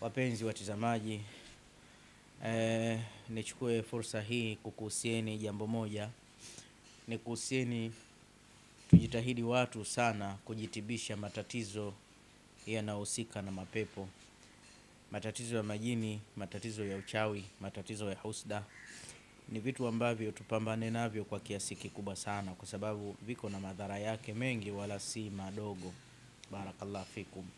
Wapenzi watazamaji, nichukue fursa hii kukuhusieni jambo moja. Nikuhusieni tujitahidi watu sana kujitibisha matatizo yanayohusika na mapepo. Matatizo ya majini, matatizo ya uchawi, matatizo ya husda. Ni vitu ambavyo tupambane navyo kwa kiasi kikubwa sana, kwa sababu viko na madhara yake mengi wala si madogo. Barakallahu fikum.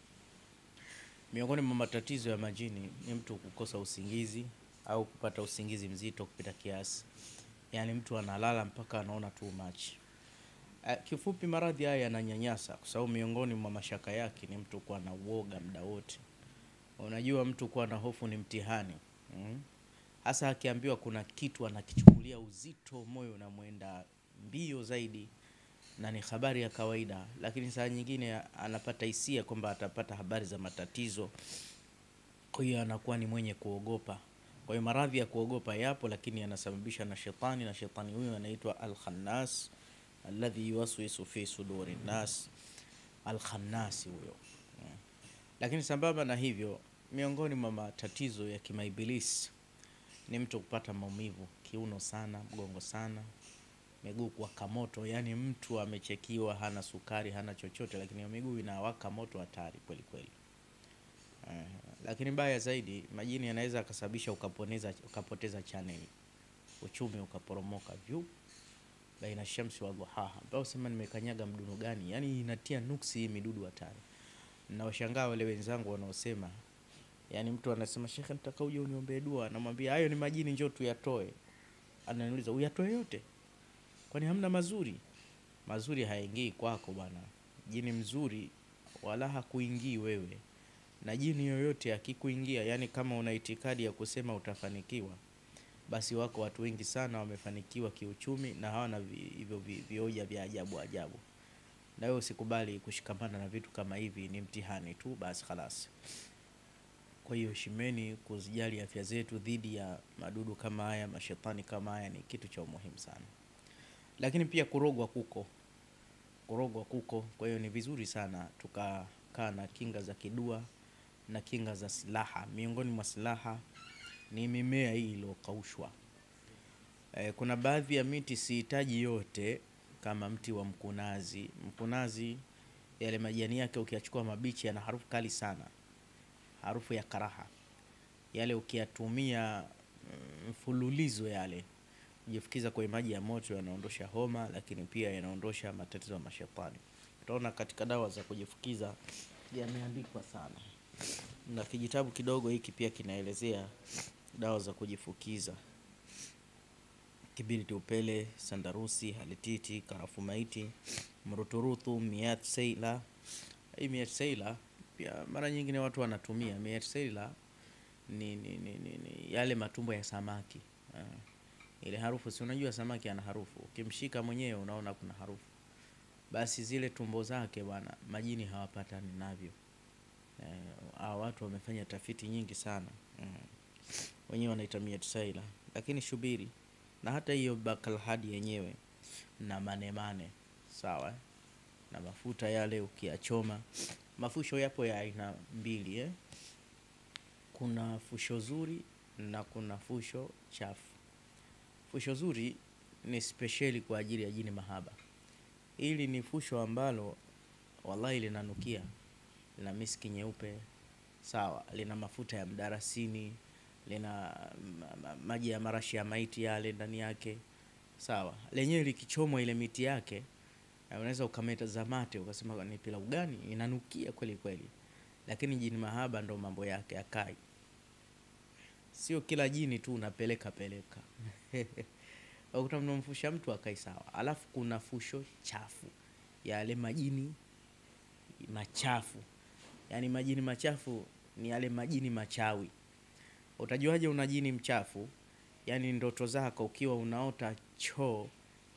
Miongoni mwa matatizo ya majini ni mtu kukosa usingizi au kupata usingizi mzito kupita kiasi. Yani mtu analala mpaka anaona too much. Kifupi, maradhi haya yananyanyasa, kwa sababu miongoni mwa mashaka yake ni mtu kuwa na uoga muda wote. Unajua, mtu kuwa na hofu ni mtihani. Hasa akiambiwa kuna kitu anakichukulia uzito, moyo unamuenda mbio zaidi, na ni habari ya kawaida. Lakini saa nyingine anapata hisia kwamba atapata habari za matatizo, kwa hiyo anakuwa ni mwenye kuogopa. Kwa hiyo maradhi ya kuogopa yapo, lakini yanasababisha na shetani, na shetani huyo anaitwa Al-Khannas alladhi yuwaswisu fi suduri nas. Al-Khannas huyo. Lakini sambamba na hivyo, miongoni mwa matatizo ya kimaibilisi ni mtu kupata maumivu, kiuno sana, mgongo sana, miguu kuwaka moto. Yani mtu amechekiwa, hana sukari, hana chochote, lakini miguu inawaka moto hatari kweli kweli. Lakini mbaya zaidi, majini yanaweza kusababisha ukapoteza channel, uchumi ukaporomoka vyu baina shamsi wa dhuhaha. Bao sema nimekanyaga mduno gani? Yani inatia nuksi hii midudu hatari. Na washangaa wale wenzangu wanaosema, yani mtu anasema shekhe, nataka uje uniombee dua, namwambia hayo ni majini, njoo tuyatoe. Ananiuliza, uyatoe yote? Kwani hamna mazuri? Mazuri haingii kwako bwana. Jini mzuri wala hakuingii wewe. Na jini yoyote akikuingia, yani kama una itikadi ya kusema utafanikiwa, basi wako watu wengi sana wamefanikiwa kiuchumi na hawana hivyo vioja vya ajabu ajabu. Na wewe usikubali kushikamana na vitu kama hivi, ni mtihani tu basi khalas. Kwa hiyo heshimeni kuzijali afya zetu dhidi ya madudu kama haya, mashetani kama haya, ni kitu cha muhimu sana. Lakini pia kurogwa kuko. Kwa hiyo ni vizuri sana tukakaa na kinga za kidua na kinga za silaha. Miongoni mwa silaha ni mimea hii iliyokaushwa. Kuna baadhi ya miti sihitaji yote, kama mti wa mkunazi. Mkunazi yale majani yake ukiachukua mabichi yana harufu kali sana, harufu ya karaha. Yale ukiyatumia mfululizo yale, ujifukiza kwa maji ya moto, yanaondosha homa, lakini pia yanaondosha matatizo ya mashetani. Utaona katika dawa za kujifukiza yameandikwa sana. Na kijitabu kidogo hiki pia kinaelezea dawa za kujifukiza: kibiriti upele, sandarusi, halititi, karafu maiti, mruturutu, miat seila. Hii miat seila pia mara nyingine watu wanatumia. Miat seila ni yale matumbo ya samaki. Ile harufu, si unajua samaki ana harufu, ukimshika mwenyewe unaona kuna harufu. Basi zile tumbo zake bwana, majini hawapatani navyo. Watu wamefanya tafiti nyingi sana. Wenyewe wanaita miat seila. Lakini shubiri, na hata hiyo bakalhadi yenyewe na manemane, sawa, na mafuta yale ukiyachoma. Mafusho yapo ya aina mbili, kuna fusho zuri na kuna fusho chafu. Fusho zuri ni speciali kwa ajili ya jini mahaba. Hili ni fusho ambalo wallahi linanukia, lina miski nyeupe, sawa, lina mafuta ya mdarasini, lina maji ya marashi ya maiti yale ndani yake, sawa. Lenyewe likichomwa ile miti yake, unaweza ukameta zamate ukasema ni pilau gani, inanukia kweli kweli. Lakini jini mahaba ndo mambo yake akai. Sio kila jini tu unapeleka. Utamfusha mtu akai sawa. Alafu kuna fusho chafu, yale majini machafu. Yani majini machafu ni yale majini machawi. Utajuaje una jini mchafu? Yani ndoto zako ukiwa unaota choo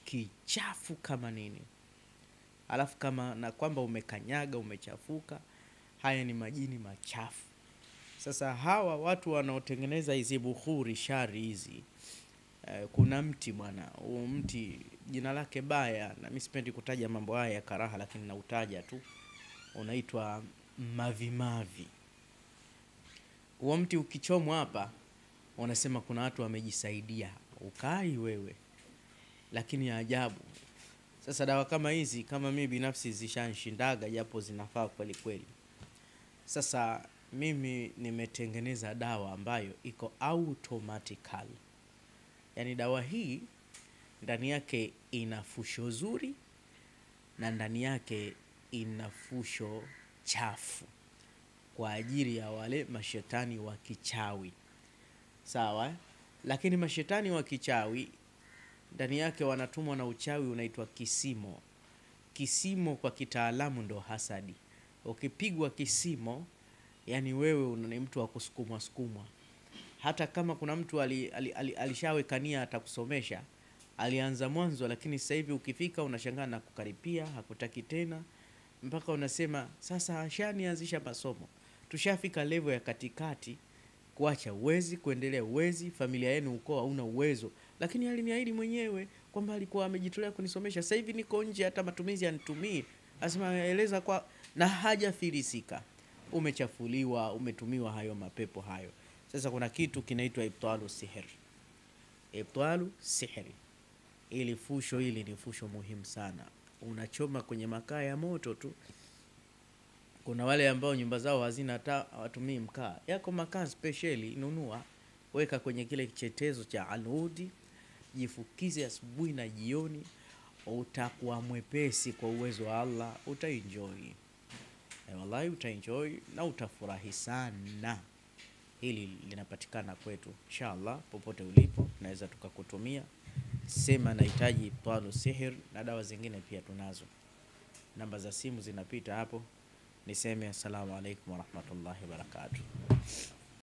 kichafu kama nini, alafu kama na kwamba umekanyaga umechafuka, haya ni majini machafu. Sasa hawa watu wanaotengeneza hizi bukhuri shari hizi, kuna mti bwana, mti jina lake baya, na mimi sipendi kutaja mambo haya ya karaha, lakini nautaja tu, unaitwa mavi mavi. Huo mti ukichomwa hapa, wanasema kuna watu wamejisaidia. Ukai wewe. Lakini ya ajabu. Sasa dawa kama hizi, kama mimi binafsi zishanishindaga, japo zinafaa kweli kweli. Sasa mimi nimetengeneza dawa ambayo iko automatical. Yani dawa hii ndani yake ina fusho zuri na ndani yake ina fusho chafu kwa ajili ya wale mashetani wa kichawi. Sawa? Lakini mashetani wa kichawi ndani yake wanatumwa na uchawi unaitwa kisimo. Kisimo kwa kitaalamu ndo hasadi. Ukipigwa kisimo, yani wewe ni mtu wa kusukumwa sukumwa. Hata kama kuna mtu alishawekania atakusomesha, alianza mwanzo, lakini sasa hivi ukifika unashangaa na kukaripia, hakutaki tena, mpaka unasema sasa ashanianzisha masomo. Tushafika level ya katikati, kuacha uwezi, kuendelea uwezi, familia yenu ukoo hauna uwezo, lakini aliniahidi mwenyewe kwamba alikuwa amejitolea kunisomesha. Sasa hivi niko nje, hata matumizi anitumii. Asema eleza kwa na haja filisika. Umechafuliwa, umetumiwa hayo mapepo hayo. Sasa kuna kitu kinaitwa ibtalu sihr. Ibtalu sihri. Ili fusho hili ni fusho muhimu sana. Unachoma kwenye makaa ya moto tu. Kuna wale ambao nyumba zao hazina hata watumii mkaa. Yako makaa speciali, nunua, weka kwenye kile kichetezo cha aludi, jifukize asubuhi na jioni, utakuwa mwepesi kwa uwezo wa Allah, utaenjoy. Wallahi utaenjoy na utafurahi sana. Hili linapatikana kwetu. Inshallah popote ulipo naweza tukakutumia. Sema nahitaji ibtalu sihr, na dawa zingine pia tunazo. Namba za simu zinapita hapo. Niseme assalamu alaikum warahmatullahi wabarakatuh.